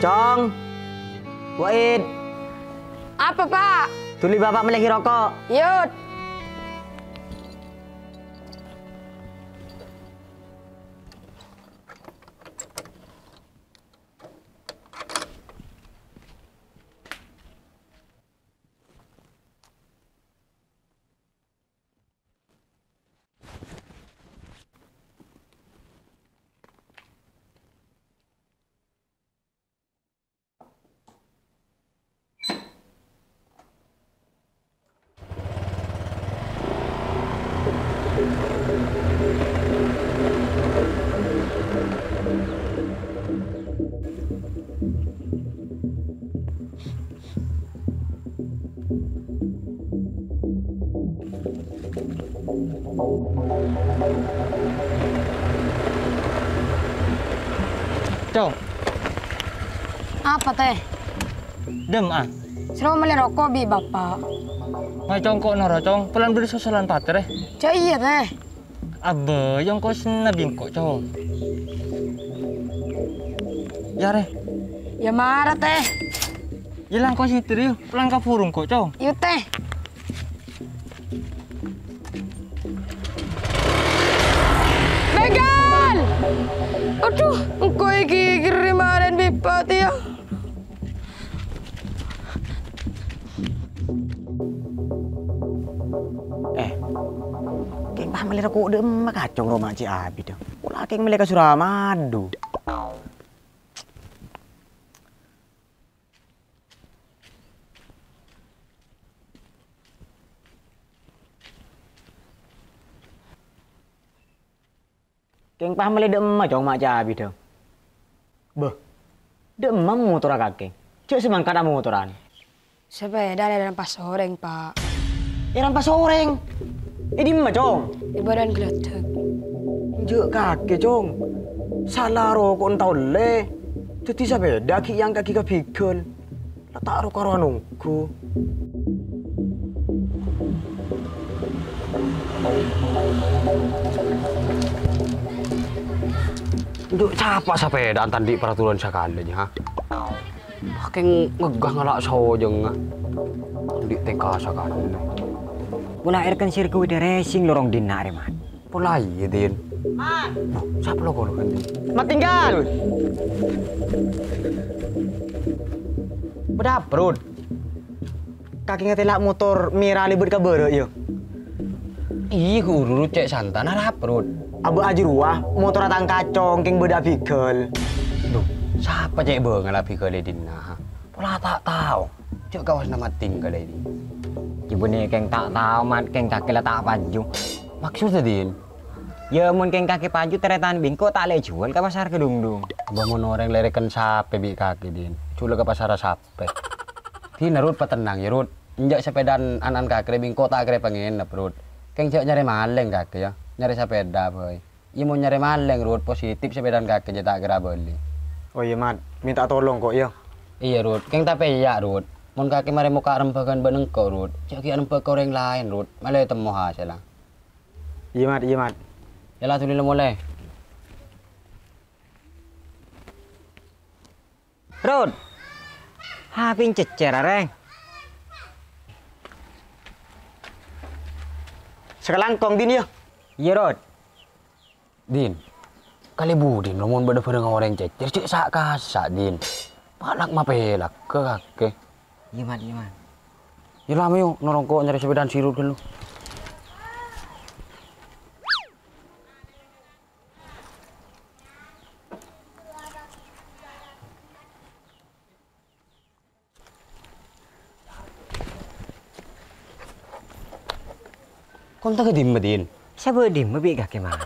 Cong, Wahid. Apa, Pak? Tuli bapak meleki rokok. Yud. Cong, Apa teh? dem ah. Suruh beli rokok bi bapak. Ngai cong kok noro cong, pelan beri sosolan pater Cak iya teh. Abe, yang kau senabing kok cong. Ya re, Ya marah teh. jelang kau situ yuk, pelan kapurung kok cong. Yuk teh. Begal! Aduh, engkau iki kirimaran bipat ya. Keng pah melek rokok dem kacong rumah Ci Abi dah. Pula keng melek ke Suramadu. Keng pah melek dem cong mak Ci Abi dah. Beh. Dem motor kakek. Cek semangkat ada motoran. Sepeda ada pas soreng, Pak. Rampas soreng. Di mana cong? Di badan geletek. Jek kakek cong. Salah rokok entah le. Jadi sepeda ki yang kaki kepikul. Letak rokok ranungku. Untuk siapa sepeda antan di peraturan sekali ha? Keng ngegah ngelak sojeng di tengka sekali. Pula air kan sirkuit racing lorong dina reman. Pula iya din. Siapa lo kalau kan? Mat tinggal. Berapa perut? Kaki ngetelak motor merah libet ke bere yo. Ih, urut cek santan harap perut. Abu aji ruah motor atang kacong keng beda pikul. Duh, siapa cek bengal pikul dina? Pula tak tahu. Cek kawas nama tinggal ini. Ibu ni keng tak tahu mat keng kaki lah tak paju. Maksudnya din? Ya mun keng kaki paju teretan bingko tak le jual ke pasar kedungdung. Bangun orang lerekan sape bi kaki din. Cula ke pasar sape. Din rut petenang ya rut. Injak sepedaan anan kaki bingko tak kere pengen rut. Keng cek nyari maleng kaki ya. Nyari sepeda boy. Iya mau nyari maleng rut positif sepedaan kaki je tak kira beli. Oh iya mat, minta tolong kok ya. Iya rut, keng tapi iya rut. Mun kaki mari muka rempakan beneng kau rut. Cek ki rempak orang lain rut. Malah temu hasil lah. Iya mat, iya mat. Yalah tuli mulai. Rut. Haping cecer areng. Sekarang kong din ya. Iya rut. Din. Kali budin lamun beda pada orang cecer cek sak kasak din. Palak mah pelak ke kaki. Gimana gimana? Ya lama yuk norongko nyari sepedaan sirut dulu. Kau tak kedim din? Siapa dim lebih kaki mana?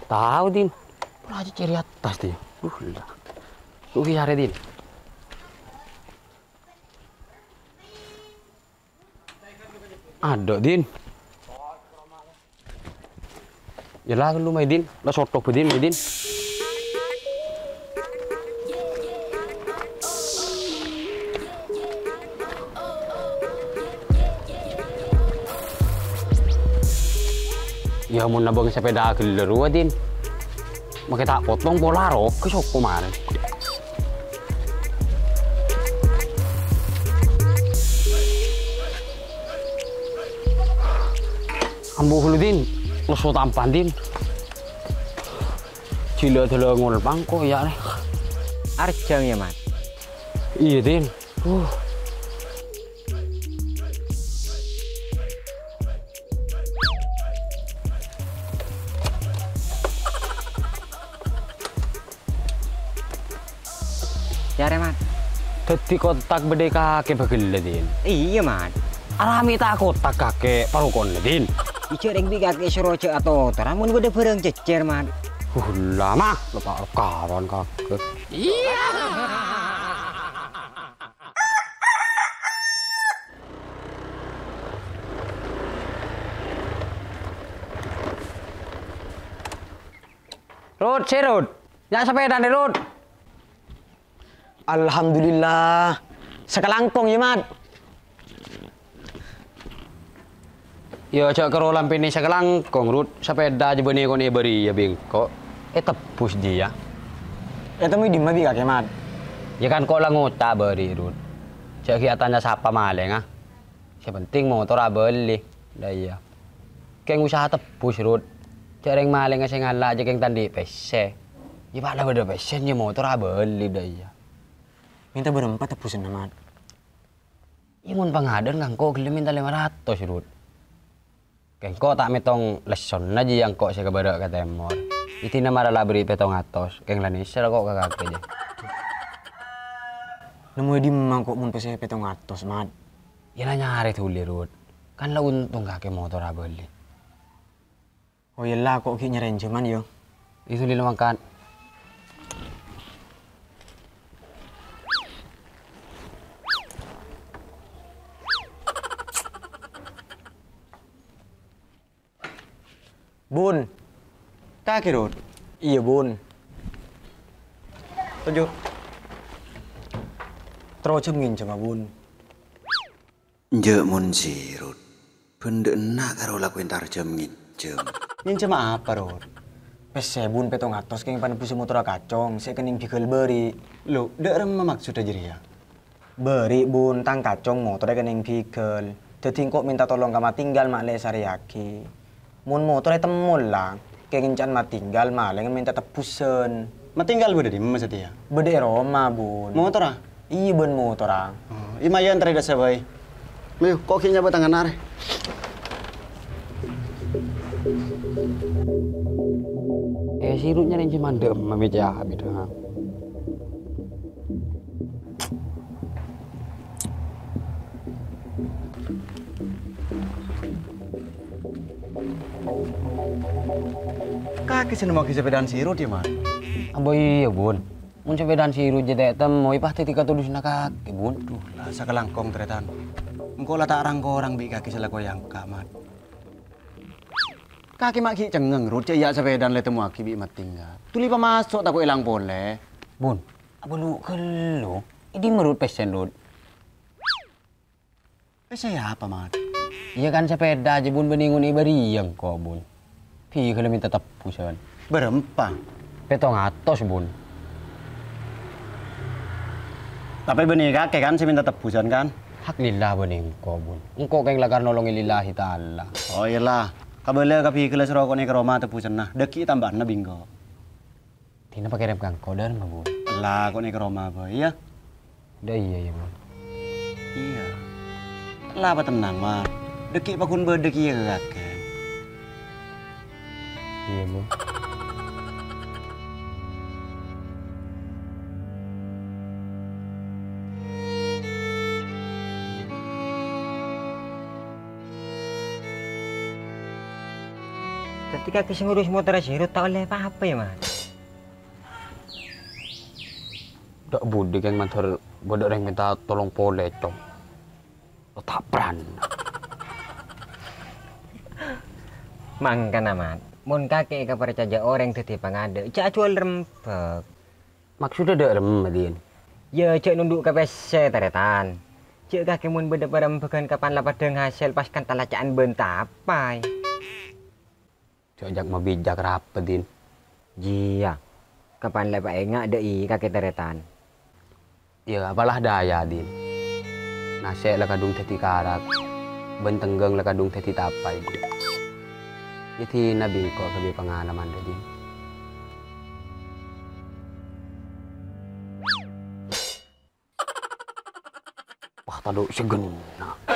Tahu din. Pula aja ciri atas dia. Lah. Lu hari din. Ada din. Yalah lu mai din, lah sotok din mai din. Ya mun nabang sepeda keluar din. Makai tak potong pola rok ke sok kemarin. Ambo huludin, lesu tampan din. Cila dulu ngolpang kok ya nih. Arjang ya, Mat. Iya din. Cari, Mat. Dadi kotak bede kakek bagel din. Iya, Mat. Alami tak kotak kakek parukon din. Ijo ring bi kakek suroce atau teramun bede bareng cecer, Mat. Lama lupa kawan kakek. Iya. Rud, si Rud. Ya sepeda nih, Rud. Alhamdulillah. Sekelangkong ya, Mat. Yo cok karo lampini sekelangkong, Rud. Sepeda aja beni kone beri ya bingko. Tebus dia. Temu di mana bi kakek, Mat? Ya kan kok lah ngota beri, Rud. Cok kiatannya siapa maleng ah. Yang penting motor beli. Dah iya. Keng usaha tebus, Rud. Cok ring maleng sing ngalah aja keng tandi pese. Ya pada beda pesen ya motor beli dah iya. Minta berempat tebusan, Mat. Ya mun pangadan kang kok gelem minta 500, Rud. Keng kok tak metong leson aja yang kok saya kebadak ke temor. Itu nama adalah beri petong atos. Keng lanisir kok kakak aja. Nemu di mangkok mun pese petong atos, Mat. Ya nanya hari tuli, Rud. Kan lah untung kakek motor beli. Oh iyalah kok ki nyeren cuman yo. Itu lilo makan. Bun. Kakek Rud. Iya, Bun. Tunjuk. Terus cemingin cuma, Bun. Njek mun sirut. Benda enak karo lakuin tarjem nginjem. Nginjem apa, Rud? Pese Bun petong atos keng panebusi motor kacong, saya kening bigel beri. Lo, dek rem maksud aja ya? Beri Bun tang kacong motornya kening bigel. Jadi kok minta tolong kama tinggal mak le sariaki. Mun motornya temul lah. Kengincan mak tinggal malah minta tebusan. Matinggal beda di maksudnya? Bede Roma, Bun. Motor ah? Iya, Bun motor ah. Oh, imayan terida sabay. Mayo, kokinya ba tangan nare? Sirutnya rin cuman dem memeja gitu. Kakek seneng mau sepedaan sirut ya, Mat? Abo iya, Bun. Mun sepedaan sirut jadi temu pasti tika tulis nak kakek, Bun. Duh lah, sakalangkong teretan. Engkau lah tak arang korang bi kaki selako yang kamat. Kaki mak ki cengeng Rud ya sepedaan le temu aki bi mat tinggal. Tuli pa masuk tak ko ilang pole. Bun, abo lu kelo. Ini menurut pesen, Rud. Saya apa, Mat? Iya kan sepeda aja, Bun, beningun ibari yang kok, Bun. Pi kalau minta tepusan. Berempa. Petong atos, Bun. Tapi benih kakek kan saya minta tebusan kan? Hak lillah bening kok, Bun. Engkau keng lagar nolongi lillahi ta'ala. Oh iyalah. Kabele kapi kelas rokok ni ke Roma tebusan nah. Deki tambah na bingo. Tina pakai rem kang kodar mah, Bun. Lah kok ni ke Roma boy ya? Dah iya ya, Bun. Iya. Lah apa tenang, Mat. Deki pakun berdeki ya kakek. Iya, Bun. Ketika kisi ngurus motor sirut tak oleh apa-apa ya, Mas? Dak budi keng motor bodoh yang minta tolong pole, Cong. Tak peran. Mangkan amat. Mun kakek ka percaya orang teti pangade. Cak acual rempek. Maksudnya ada rem, Madin. Ya cak nunduk ke PC teretan. Cak kakek mun beda perempekan kapan lapat deng hasil pas kan talacaan bentapai. Cok jak mabijak rapet, Din. Jia. Kapan lepak enggak ada kakek teretan. Ya apalah daya din. Nasek lah kadung teti karak. Bentenggeng lah kadung teti tapai. Jadi nabi kok kebi pengalaman din. Wah tadu segen. Nah.